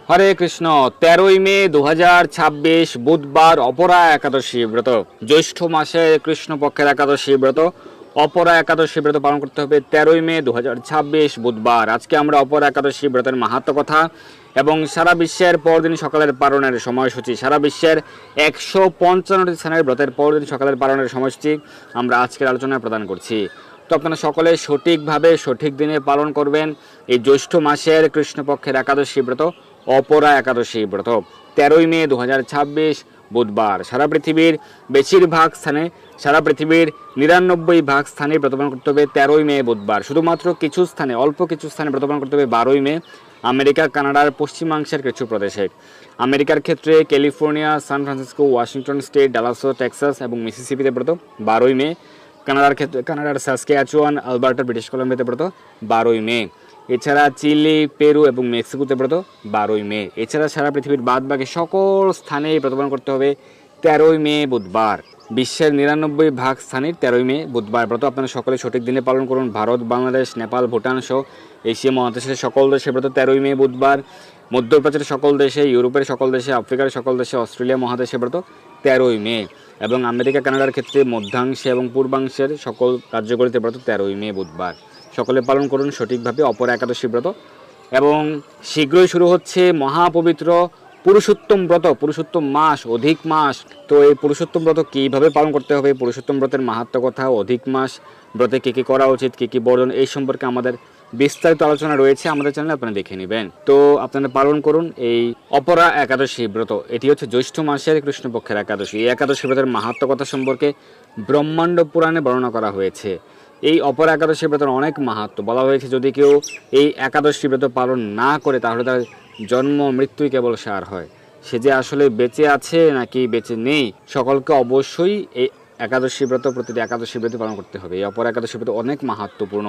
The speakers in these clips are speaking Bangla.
হরে কৃষ্ণ। 13ই মে 2026 বুধবার অপরা একাদশী ব্রত, জ্যৈষ্ঠ মাসে কৃষ্ণপক্ষের একাদশী ব্রত। অপরা একাদশী ব্রত পালন করতে হবে 13ই মে 2026 বুধবার। আজকে আমরা অপরা একাদশী ব্রতের মাহাত্ম্য কথা এবং সারা বিশ্বের পরদিন সকালের পালনের সময়সূচি, সারা বিশ্বের 155টি স্থানের ব্রতের পরদিন সকালের পালনের সময়সূচি আমরা আজকের আলোচনায় প্রদান করছি। তো আপনারা সকলে সঠিকভাবে সঠিক দিনে পালন করবেন এই জ্যৈষ্ঠ মাসের কৃষ্ণপক্ষের একাদশী ব্রত, অপরা একাদশী ব্রত 13ই মে 2026 বুধবার। সারা পৃথিবীর বেশিরভাগ স্থানে, সারা পৃথিবীর 99 ভাগ স্থানে ব্রতপালন করতে হবে 13ই মে বুধবার। শুধুমাত্র কিছু স্থানে, অল্প কিছু স্থানে ব্রতপালন করতে হবে 12ই মে, আমেরিকা, কানাডার পশ্চিমাংশের কিছু প্রদেশে। আমেরিকার ক্ষেত্রে California, San Francisco, Washington state, ডালাসো, টেক্সাস এবং মিসিসিপিতে ব্রত 12ই মে। কানাডার ক্ষেত্রে কানাডার সাসক্যাচুয়ান, আলবার্টা, ব্রিটিশ কলম্বিয়াতে ব্রত 12ই মে। এছাড়া চিলি, পেরু এবং মেক্সিকোতে ব্রত 12ই মে। এছাড়া সারা পৃথিবীর বাদবাকি সকল স্থানেই ব্রতপালন করতে হবে 13ই মে বুধবার। বিশ্বের 99 ভাগ স্থানের 13ই মে বুধবার ব্রত আপনারা সকলে সঠিক দিনে পালন করুন। ভারত, বাংলাদেশ, নেপাল, ভুটান সহ এশিয়া মহাদেশের সকল দেশে ব্রত 13ই মে বুধবার। মধ্যপ্রাচ্যের সকল দেশে, ইউরোপের সকল দেশে, আফ্রিকার সকল দেশে, অস্ট্রেলিয়া মহাদেশে ব্রত 13ই মে এবং আমেরিকা, কানাডার ক্ষেত্রে মধ্যাংশে এবং পূর্বাংশের সকল রাজ্যগুলিতে ব্রত 13ই মে বুধবার। সকলে পালন করুন সঠিকভাবে অপরা একাদশী ব্রত। এবং শীঘ্রই শুরু হচ্ছে মহাপবিত্র পুরুষোত্তম ব্রত, পুরুষোত্তম মাস, অধিক মাস। তো এই পুরুষোত্তম ব্রত কীভাবে পালন করতে হবে, পুরুষোত্তম ব্রতের মাহাত্ম্য কথা, অধিক মাস ব্রতে কী কী করা উচিত, কী কী বর্জন, এই সম্পর্কে আমাদের বিস্তারিত আলোচনা রয়েছে আমাদের চ্যানেলে, আপনারা দেখে নেবেন। তো আপনারা পালন করুন এই অপরা একাদশী ব্রত। এটি হচ্ছে জ্যৈষ্ঠ মাসের কৃষ্ণপক্ষের একাদশী। এই একাদশী ব্রতের মাহাত্ম্য কথা সম্পর্কে ব্রহ্মাণ্ড পুরাণে বর্ণনা করা হয়েছে। এই অপরা একাদশী ব্রতের অনেক মাহাত্ম্য বলা হয়েছে। যদি কেউ এই একাদশী ব্রত পালন না করে তাহলে তার জন্ম মৃত্যুই কেবল সার হয়। সে যে আসলে বেঁচে আছে নাকি বেঁচে নেই, সকলকে অবশ্যই এই একাদশী ব্রত, প্রতিটি একাদশী ব্রত পালন করতে হবে। এই অপর একাদশী ব্রত অনেক মাহাত্ম্যপূর্ণ।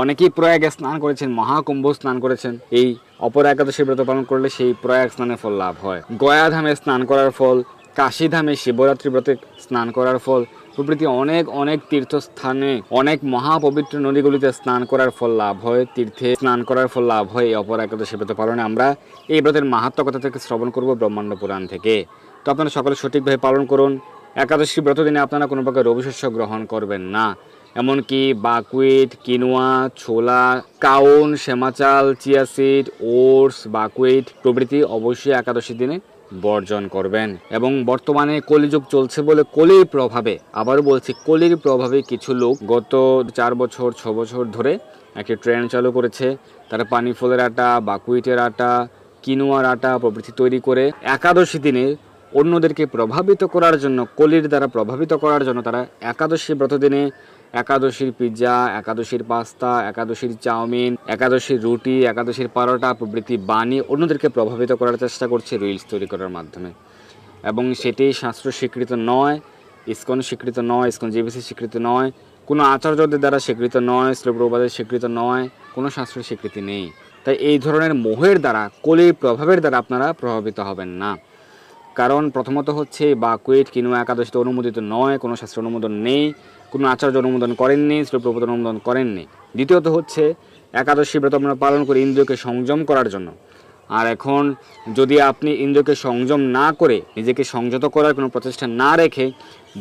অনেকেই প্রয়াগে স্নান করেছেন, মহাকুম্ভ স্নান করেছেন। এই অপর একাদশী ব্রত পালন করলে সেই প্রয়াগ স্নানের ফল লাভ হয়। গয়াধামে স্নান করার ফল, কাশীধামে শিবরাত্রি ব্রতে স্নান করার ফল প্রভৃতি অনেক অনেক তীর্থস্থানে, অনেক মহাপবিত্র নদীগুলিতে স্নান করার ফল লাভ হয়, তীর্থে স্নান করার ফল লাভ হয়। এই অপর একাদশী ব্রত পালনে আমরা এই ব্রতের মাহাত্ম্য কথা থেকে শ্রবণ করব ব্রহ্মাণ্ড পুরাণ থেকে। তো আপনারা সকলে সঠিকভাবে পালন করুন। একাদশী ব্রত দিনে আপনারা কোনো প্রকার রবি শস্য গ্রহণ করবেন না, এমনকি বাকুইট, কিনোয়া, ছোলা, কাউন, শ্যামাচাল, চিয়া সিড, ওটস, বাকুইট প্রভৃতি অবশ্যই একাদশী দিনে বর্জন করবেন। এবং বর্তমানে কলিযুগ চলছে বলে কলির প্রভাবে, আবারও বলছি কলির প্রভাবে কিছু লোক গত 4 বছর 6 বছর ধরে একটি ট্রেন্ড চালু করেছে। তারা পানি ফলের আটা, বাকুইটের আটা, কিনোয়ার আটা প্রভৃতি তৈরি করে একাদশী দিনে অন্যদেরকে প্রভাবিত করার জন্য, কলির দ্বারা প্রভাবিত করার জন্য তারা একাদশী ব্রত দিনে একাদশীর পিৎজা, একাদশীর পাস্তা, একাদশীর চাউমিন, একাদশীর রুটি, একাদশীর পরোটা প্রভৃতি বানিয়ে অন্যদেরকে প্রভাবিত করার চেষ্টা করছে রিলস তৈরি করার মাধ্যমে। এবং সেটি শাস্ত্র স্বীকৃত নয়, ইসকন স্বীকৃত নয়, ইসকন জিবিসি স্বীকৃত নয়, কোনো আচার্যদের দ্বারা স্বীকৃত নয়, শ্রী প্রভুপাদের স্বীকৃত নয়, কোনো শাস্ত্রের স্বীকৃতি নেই। তাই এই ধরনের মোহের দ্বারা, কলির প্রভাবের দ্বারা আপনারা প্রভাবিত হবেন না। কারণ প্রথমত হচ্ছে বাকুইট, কিনোয়া একাদশীতে অনুমোদিত নয়, কোনো শাস্ত্র অনুমোদন নেই, কোনো আচার্য অনুমোদন করেননি, শ্রী প্রভুপাদ অনুমোদন করেননি। দ্বিতীয়ত হচ্ছে একাদশী ব্রত আমরা পালন করি ইন্দ্রিয়কে সংযম করার জন্য। আর এখন যদি আপনি ইন্দ্রিয়কে সংযম না করে, নিজেকে সংযত করার কোনো প্রচেষ্টা না রেখে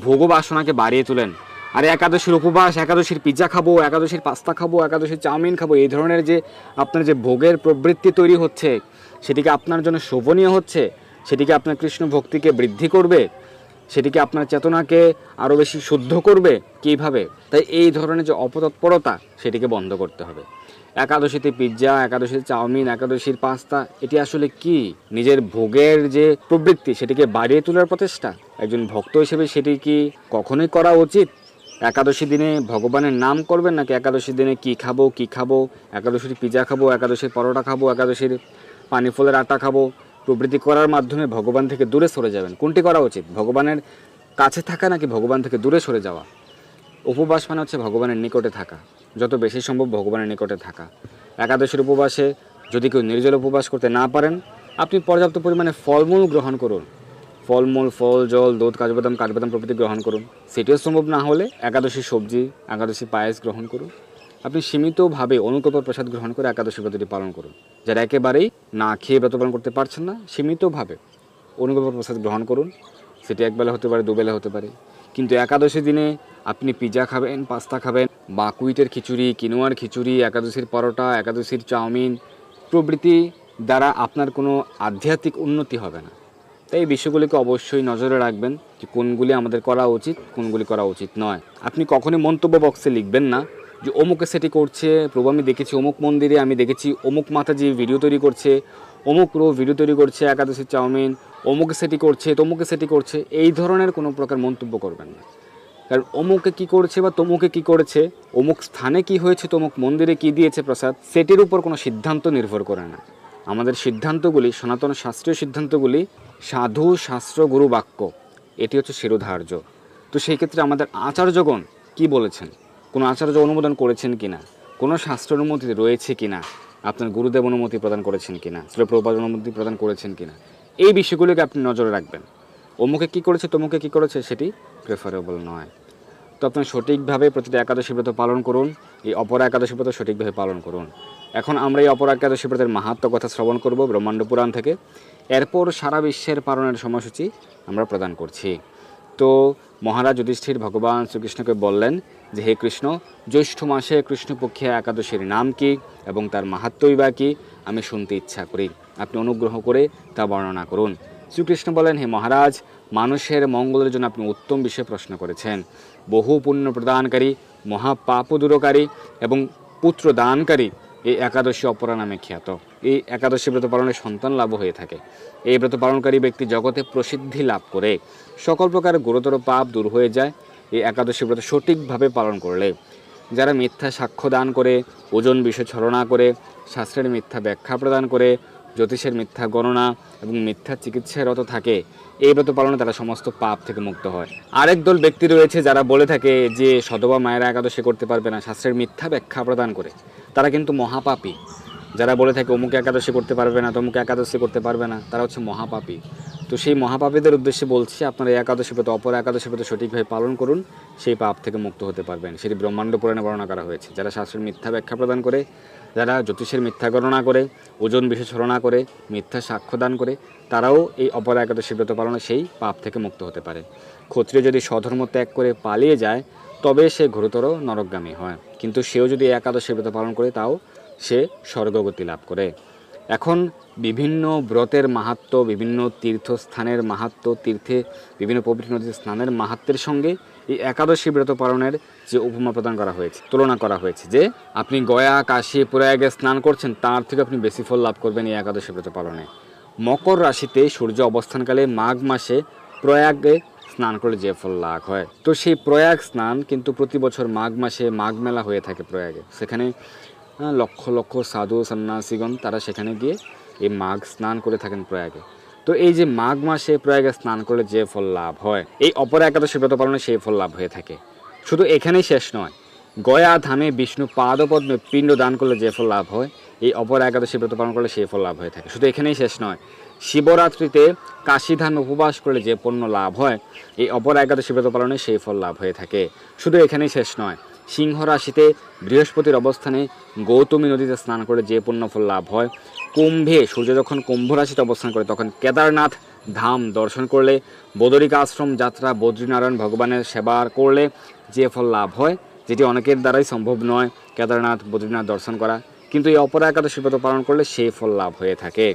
ভোগ বাসনাকে বাড়িয়ে তোলেন, আর একাদশীর উপবাস, একাদশীর পিৎজা খাবো, একাদশীর পাস্তা খাবো, একাদশীর চাউমিন খাবো, এই ধরনের যে আপনার যে ভোগের প্রবৃত্তি তৈরি হচ্ছে, সেটিকে আপনার জন্য শোভনীয় হচ্ছে, সেটিকে আপনার কৃষ্ণ ভক্তিকে বৃদ্ধি করবে, সেটিকে আপনার চেতনাকে আরও বেশি শুদ্ধ করবে কীভাবে? তাই এই ধরনের যে অপতৎপরতা, সেটিকে বন্ধ করতে হবে। একাদশীতে পিৎজা, একাদশীতে চাউমিন, একাদশীর পাস্তা, এটি আসলে কি? নিজের ভোগের যে প্রবৃত্তি সেটিকে বাড়িয়ে তোলার প্রচেষ্টা। একজন ভক্ত হিসেবে সেটি কি কখনোই করা উচিত? একাদশী দিনে ভগবানের নাম করবেন নাকি একাদশী দিনে কি খাবো, একাদশীর পিৎজা খাবো, একাদশীর পরোটা খাবো, একাদশীর পানি ফলের আটা খাবো প্রবৃত্তি করার মাধ্যমে ভগবান থেকে দূরে সরে যাবেন? কোনটি করা উচিত? ভগবানের কাছে থাকা নাকি ভগবান থেকে দূরে সরে যাওয়া? উপবাস মানে হচ্ছে ভগবানের নিকটে থাকা, যত বেশি সম্ভব ভগবানের নিকটে থাকা। একাদশীর উপবাসে যদি কেউ নির্জল উপবাস করতে না পারেন, আপনি পর্যাপ্ত পরিমাণে ফলমূল গ্রহণ করুন। ফলমূল, ফল, জল, দুধ, কাঠবাদাম প্রভৃতি গ্রহণ করুন। সেটিও সম্ভব না হলে একাদশী সবজি, একাদশী পায়েস গ্রহণ করুন। আপনি সীমিতভাবে অনুকল্প প্রসাদ গ্রহণ করে একাদশী ব্রতটি পালন করুন। যারা একেবারেই না খেয়ে ব্রত পালন করতে পারছেন না, সীমিতভাবে অনুকল্প প্রসাদ গ্রহণ করুন। সেটি একবেলা হতে পারে, দুবেলা হতে পারে। কিন্তু একাদশী দিনে আপনি পিৎজা খাবেন, পাস্তা খাবেন, বা কুইটের খিচুড়ি, কিনোয়ার খিচুড়ি, একাদশীর পরোটা, একাদশীর চাউমিন প্রভৃতি দ্বারা আপনার কোনো আধ্যাত্মিক উন্নতি হবে না। তাই এই বিষয়গুলিকে অবশ্যই নজরে রাখবেন যে কোনগুলি আমাদের করা উচিত, কোনগুলি করা উচিত নয়। আপনি কখনোই মন্তব্য বক্সে লিখবেন না যে অমুকে সেটি করছে, প্রভু আমি দেখেছি অমুক মন্দিরে, আমি দেখেছি অমুক মাতাজি ভিডিও তৈরি করছে, অমুক প্রভু ভিডিও তৈরি করছে একাদশীর চাউমিন, অমুকে সেটি করছে, তমুকে সেটি করছে, এই ধরনের কোনো প্রকার মন্তব্য করবেন না। কারণ অমুকে কী করছে বা তমুকে কী করেছে, অমুক স্থানে কি হয়েছে, তমুক মন্দিরে কি দিয়েছে প্রসাদ, সেটির উপর কোনো সিদ্ধান্ত নির্ভর করে না। আমাদের সিদ্ধান্তগুলি, সনাতন শাস্ত্রীয় সিদ্ধান্তগুলি সাধু শাস্ত্র গুরু বাক্য, এটি হচ্ছে শিরোধার্য। তো সেই ক্ষেত্রে আমাদের আচার্যগণ কি বলেছেন, কোনো আচার্য অনুমোদন করেছেন কিনা, কোনো শাস্ত্র অনুমতি রয়েছে কিনা, আপনার গুরুদেব অনুমতি প্রদান করেছেন কিনা, শ্রী প্রভুপাদ অনুমতি প্রদান করেছেন কিনা, এই বিষয়গুলোকে আপনি নজরে রাখবেন। অমুকে কী করেছে, তমুকে কী করেছে, সেটি প্রেফারেবল নয়। তো আপনি সঠিকভাবে প্রতিটা একাদশী ব্রত পালন করুন, এই অপরা একাদশী ব্রত সঠিকভাবে পালন করুন। এখন আমরা এই অপরা একাদশী ব্রতের মাহাত্ম্য কথা শ্রবণ করব ব্রহ্মাণ্ড পুরাণ থেকে। এরপর সারা বিশ্বের পালনের সময়সূচি আমরা প্রদান করছি। তো মহারাজ যুধিষ্ঠির ভগবান শ্রীকৃষ্ণকে বললেন যে হে কৃষ্ণ, জ্যৈষ্ঠ মাসে কৃষ্ণপক্ষে একাদশীর নাম কি এবং তার মাহাত্ম্যই বা কী, আমি শুনতে ইচ্ছা করি, আপনি অনুগ্রহ করে তা বর্ণনা করুন। শ্রীকৃষ্ণ বলেন, হে মহারাজ, মানুষের মঙ্গলের জন্য আপনি উত্তম বিষয়ে প্রশ্ন করেছেন। বহু পুণ্য প্রদানকারী, মহাপাপ দূরকারী এবং পুত্র দানকারী এই একাদশী অপরা নামে খ্যাত। এই একাদশী ব্রত পালনে সন্তান লাভ হয়ে থাকে। এই ব্রত পালনকারী ব্যক্তি জগতে প্রসিদ্ধি লাভ করে, সকল প্রকার গুরুতর পাপ দূর হয়ে যায় এই একাদশী ব্রত সঠিকভাবে পালন করলে। যারা মিথ্যা সাক্ষ্য দান করে, ওজন বিষয় ছলনা করে, শাস্ত্রের মিথ্যা ব্যাখ্যা প্রদান করে, জ্যোতিষের মিথ্যা গণনা এবং মিথ্যা চিকিৎসায় রত থাকে, এই ব্রত পালনে তারা সমস্ত পাপ থেকে মুক্ত হয়। আরেক দল ব্যক্তি রয়েছে যারা বলে থাকে যে সধবা মায়েরা একাদশী করতে পারবে না, শাস্ত্রের মিথ্যা ব্যাখ্যা প্রদান করে, তারা কিন্তু মহাপাপী। যারা বলে থাকে অমুক একাদশী করতে পারবে না, তমুক একাদশী করতে পারবে না, তারা হচ্ছে মহাপাপী। তো সেই মহাপাপীদের উদ্দেশ্যে বলছি, আপনারা এই একাদশী ব্রত, অপর একাদশী ব্রত সঠিকভাবে পালন করুন, সেই পাপ থেকে মুক্ত হতে পারবেন। সেটি ব্রহ্মাণ্ড পুরাণে বর্ণনা করা হয়েছে। যারা শাস্ত্রের মিথ্যা ব্যাখ্যা প্রদান করে, যারা জ্যোতিষের মিথ্যা গণনা করে, ওজন বিষয় ছলনা করে, মিথ্যা সাক্ষ্য দান করে, তারাও এই অপর একাদশী ব্রত পালনে সেই পাপ থেকে মুক্ত হতে পারে। ক্ষত্রিয় যদি স্বধর্ম ত্যাগ করে পালিয়ে যায় তবে সে ঘোরতর নরকগামী হয়, কিন্তু সেও যদি একাদশী ব্রত পালন করে তাও সে স্বর্গগতি লাভ করে। এখন বিভিন্ন ব্রতের মাহাত্ম্য, বিভিন্ন তীর্থস্থানের মাহাত্ম্য, তীর্থে বিভিন্ন পবিত্র নদীতে স্নানের মাহাত্ম্যের সঙ্গে এই একাদশী ব্রত পালনের যে উপমা প্রদান করা হয়েছে, তুলনা করা হয়েছে, যে আপনি গয়া, কাশী, প্রয়াগে স্নান করছেন, তার থেকে আপনি বেশি ফল লাভ করবেন এই একাদশী ব্রত পালনে। মকর রাশিতে সূর্য অবস্থানকালে মাঘ মাসে প্রয়াগে স্নান করলে যে ফল লাভ হয়, তো সেই প্রয়াগ স্নান কিন্তু প্রতি বছর মাঘ মাসে মাঘ মেলা হয়ে থাকে প্রয়াগে। সেখানে লক্ষ লক্ষ সাধু সন্ন্যাসীগণ তারা সেখানে গিয়ে এই মাঘ স্নান করে থাকেন প্রয়াগে। তো এই যে মাঘ মাসে প্রয়াগে স্নান করলে যে ফল লাভ হয়, এই অপর একাদশী ব্রত পালনে সেই ফল লাভ হয়ে থাকে। শুধু এখানেই শেষ নয়, গয়া ধামে বিষ্ণু পাদপদ্মে পিণ্ড দান করলে যে ফল লাভ হয়, এই অপর একাদশী ব্রত পালন করলে সেই ফল লাভ হয়ে থাকে। শুধু এখানেই শেষ নয়, শিবরাত্রিতে কাশী ধামে উপবাস করলে যে পুণ্য লাভ হয়, এই অপর একাদশী ব্রত পালনে সেই ফল লাভ হয়ে থাকে। শুধু এখানেই শেষ নয়, সিংহ রাশিতে বৃহস্পতির অবস্থানে গৌতমী নদীতে স্নান করে যে পুণ্য ফল লাভ হয়, কুম্ভে সূর্য যখন কুম্ভ রাশিতে অবস্থান করে তখন কেদারনাথ ধাম দর্শন করলে, বদরিকা আশ্রম যাত্রা, বদ্রীনারায়ণ ভগবানের সেবা করলে যে ফল লাভ হয়, যেটি অনেকের দ্বারাই সম্ভব নয় কেদারনাথ, বদ্রীনাথ দর্শন করা, কিন্তু এই অপর একাদশী ব্রত পালন করলে সেই ফল লাভ হয়ে থাকে।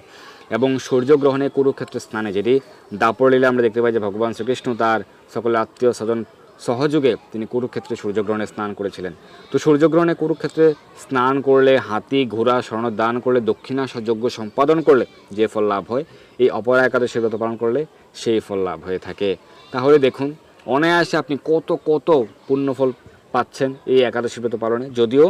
এবং সূর্যগ্রহণে কুরুক্ষেত্র স্নানে, যেটি দাপর লীলা আমরা দেখতে পাই যে ভগবান শ্রীকৃষ্ণ তার সকল আত্মীয় স্বজন সহযোগে তিনি কুরুক্ষেত্রে সূর্যগ্রহণে স্নান করেছিলেন। তো সূর্যগ্রহণে কুরুক্ষেত্রে স্নান করলে, হাতি ঘোড়া স্বর্ণ দান করলে, দক্ষিণা যজ্ঞ সম্পাদন করলে যে ফল লাভ হয়, এই অপরা একাদশী ব্রত পালন করলে সেই ফল লাভ হয়ে থাকে। তাহলে দেখুন অনায়াসে আপনি কত কত পুণ্যফল পাচ্ছেন এই একাদশী ব্রত পালনে। যদিও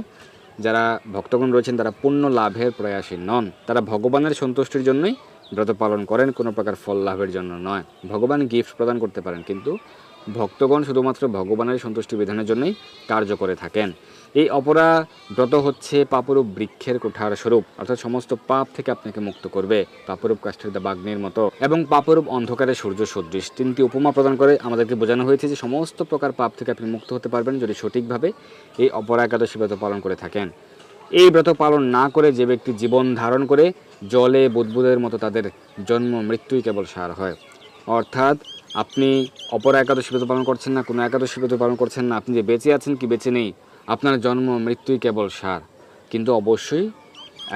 যারা ভক্তগণ রয়েছেন তারা পুণ্য লাভের প্রয়াসী নন, তারা ভগবানের সন্তুষ্টির জন্যই ব্রত পালন করেন, কোনো প্রকার ফল লাভের জন্য নয়। ভগবান গিফট প্রদান করতে পারেন, কিন্তু ভক্তগণ শুধুমাত্র ভগবানের সন্তুষ্টি বিধানের জন্যই কার্য করে থাকেন। এই অপরা ব্রত হচ্ছে পাপরূপ বৃক্ষের কুঠার স্বরূপ, অর্থাৎ সমস্ত পাপ থেকে আপনাকে মুক্ত করবে, পাপরূপ কাষ্ঠের বাগ্নির মতো এবং পাপরূপ অন্ধকারে সূর্য সদৃশ। তিনটি উপমা প্রদান করে আমাদেরকে বোঝানো হয়েছে যে সমস্ত প্রকার পাপ থেকে আপনি মুক্ত হতে পারবেন যদি সঠিকভাবে এই অপরা একাদশী ব্রত পালন করে থাকেন। এই ব্রত পালন না করে যে ব্যক্তি জীবন ধারণ করে জলে বুদবুদের মতো, তাদের জন্ম মৃত্যুই কেবল সার হয়। অর্থাৎ আপনি অপরা একাদশী ব্রত পালন করছেন না, কোনো একাদশী ব্রত পালন করছেন না, আপনি যে বেঁচে আছেন কি বেঁচে নেই, আপনার জন্ম মৃত্যুই কেবল সার। কিন্তু অবশ্যই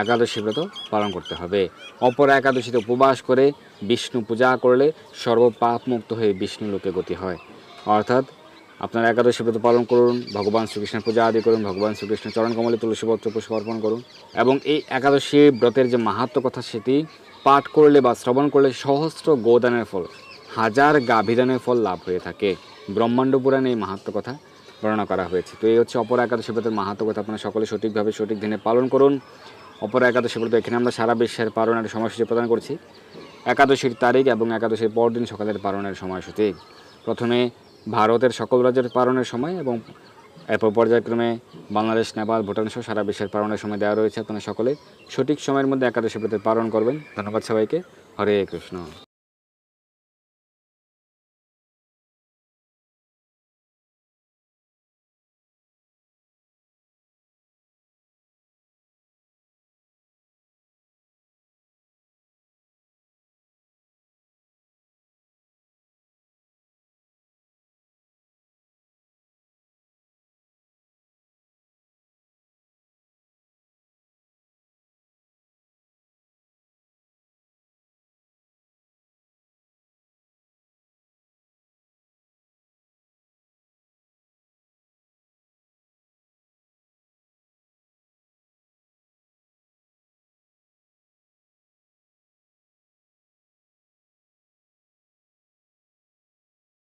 একাদশী ব্রত পালন করতে হবে। অপরা একাদশীতে উপবাস করে বিষ্ণু পূজা করলে সর্বপাপ মুক্ত হয়ে বিষ্ণু লোকে গতি হয়। অর্থাৎ আপনারা একাদশী ব্রত পালন করুন, ভগবান শ্রীকৃষ্ণের পূজা আদি করুন, ভগবান শ্রীকৃষ্ণের চরণ কমলে তুলসীপত্র পুষ্প অর্পণ করুন এবং এই একাদশী ব্রতের যে মাহাত্ম্য কথা সেটি পাঠ করলে বা শ্রবণ করলে সহস্র গোদানের ফল, হাজার গাভীদানের ফল লাভ হয়ে থাকে। ব্রহ্মাণ্ড পুরাণে এই মাহাত্ম্য কথা বর্ণনা করা হয়েছে। তো এই হচ্ছে অপরা একাদশী ব্রতের মাহাত্ম্য কথা। আপনারা সকলে সঠিকভাবে সঠিক দিনে পালন করুন অপরা একাদশী ব্রত। এখানে আমরা সারা বিশ্বের পালনের সময়সূচি প্রদান করছি, একাদশীর তারিখ এবং একাদশীর পরদিন সকালের পালনের সময়সূচি। প্রথমে ভারতের সকল রাজ্যের পালনের সময় এবং এরপর পর্যায়ক্রমে বাংলাদেশ, নেপাল, ভুটান সহ সারা বিশ্বের পালনের সময় দেওয়া রয়েছে। আপনারা সকলে সঠিক সময়ের মধ্যে একাদশী ব্রতের পালন করবেন। ধন্যবাদ সবাইকে। হরে কৃষ্ণ।